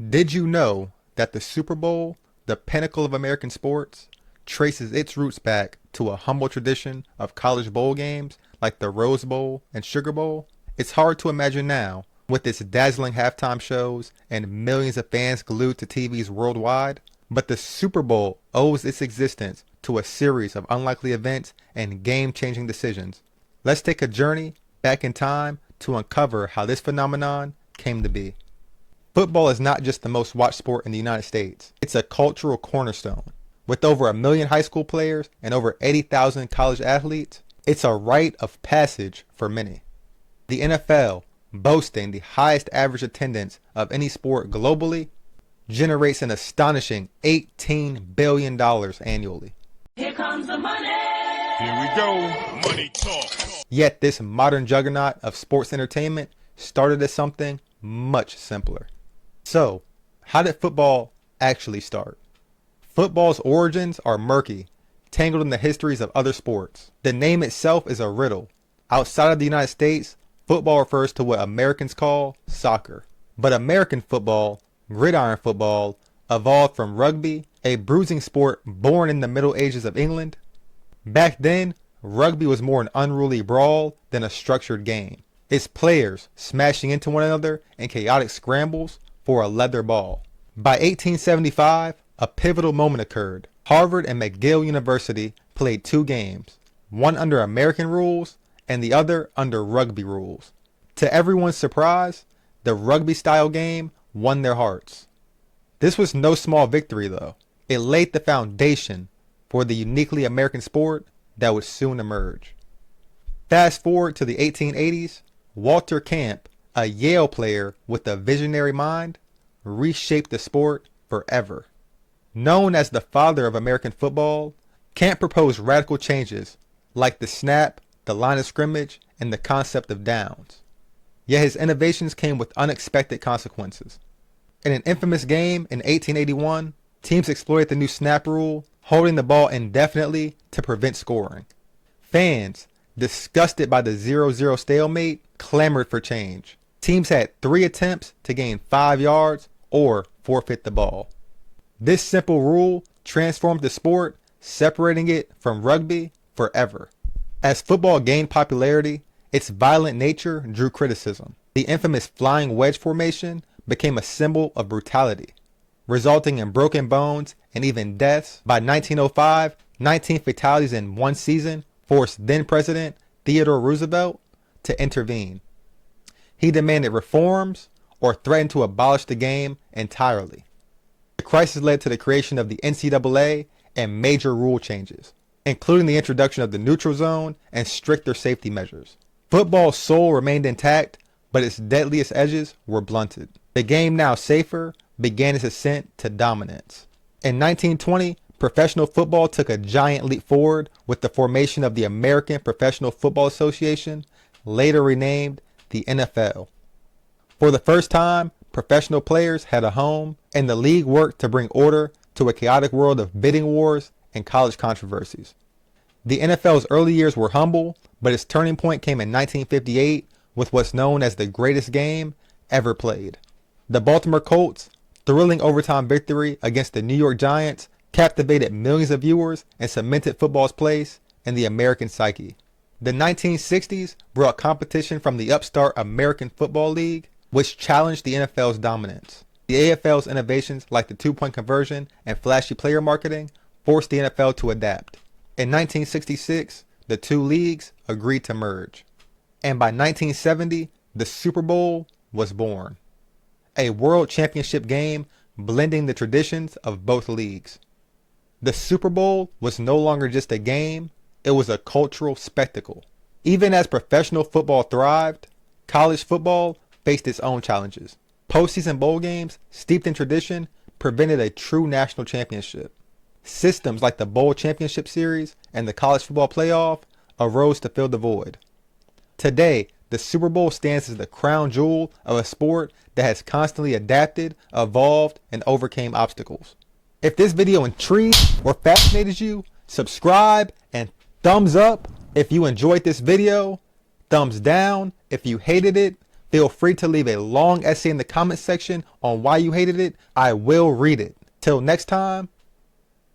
Did you know that the Super Bowl, the pinnacle of American sports, traces its roots back to a humble tradition of college bowl games like the Rose Bowl and Sugar Bowl? It's hard to imagine now, with its dazzling halftime shows and millions of fans glued to TVs worldwide, but the Super Bowl owes its existence to a series of unlikely events and game-changing decisions. Let's take a journey back in time to uncover how this phenomenon came to be. Football is not just the most watched sport in the United States. It's a cultural cornerstone. With over 1 million high school players and over 80,000 college athletes, it's a rite of passage for many. The NFL, boasting the highest average attendance of any sport globally, generates an astonishing $18 billion annually. Here comes the money. Here we go. Money talk. Yet this modern juggernaut of sports entertainment started as something much simpler. So, how did football actually start? Football's origins are murky, tangled in the histories of other sports. The name itself is a riddle. Outside of the United States, football refers to what Americans call soccer. But American football, gridiron football, evolved from rugby, a bruising sport born in the Middle Ages of England. Back then, rugby was more an unruly brawl than a structured game. Its players smashing into one another in chaotic scrambles for a leather ball. By 1875, a pivotal moment occurred. Harvard and McGill University played 2 games, one under American rules and the other under rugby rules. To everyone's surprise, the rugby-style game won their hearts. This was no small victory though. It laid the foundation for the uniquely American sport that would soon emerge. Fast forward to the 1880s, Walter Camp, a Yale player with a visionary mind, reshaped the sport forever. Known as the father of American football, Camp proposed radical changes like the snap, the line of scrimmage, and the concept of downs. Yet his innovations came with unexpected consequences. In an infamous game in 1881, teams exploited the new snap rule, holding the ball indefinitely to prevent scoring. Fans, disgusted by the 0-0 stalemate, clamored for change. Teams had 3 attempts to gain 5 yards or forfeit the ball. This simple rule transformed the sport, separating it from rugby forever. As football gained popularity, its violent nature drew criticism. The infamous flying wedge formation became a symbol of brutality, resulting in broken bones and even deaths. By 1905, 19 fatalities in one season forced then-President Theodore Roosevelt to intervene. He demanded reforms or threatened to abolish the game entirely. The crisis led to the creation of the NCAA and major rule changes, including the introduction of the neutral zone and stricter safety measures. Football's soul remained intact, but its deadliest edges were blunted. The game, now safer, began its ascent to dominance. In 1920, professional football took a giant leap forward with the formation of the American Professional Football Association, later renamed the NFL. For the first time, professional players had a home, and the league worked to bring order to a chaotic world of bidding wars and college controversies. The NFL's early years were humble, but its turning point came in 1958 with what's known as the greatest game ever played. The Baltimore Colts' thrilling overtime victory against the New York Giants captivated millions of viewers and cemented football's place in the American psyche. The 1960s brought competition from the upstart American Football League, which challenged the NFL's dominance. The AFL's innovations like the 2-point conversion and flashy player marketing forced the NFL to adapt. In 1966, the 2 leagues agreed to merge. And by 1970, the Super Bowl was born. A world championship game blending the traditions of both leagues. The Super Bowl was no longer just a game, it was a cultural spectacle. Even as professional football thrived, college football faced its own challenges. Postseason bowl games, steeped in tradition, prevented a true national championship. Systems like the Bowl Championship Series and the College Football Playoff arose to fill the void. Today, the Super Bowl stands as the crown jewel of a sport that has constantly adapted, evolved, and overcame obstacles. If this video intrigued or fascinated you, subscribe and thumbs up if you enjoyed this video, thumbs down if you hated it, Feel free to leave a long essay in the comment section on why you hated it. I will read it. Till next time,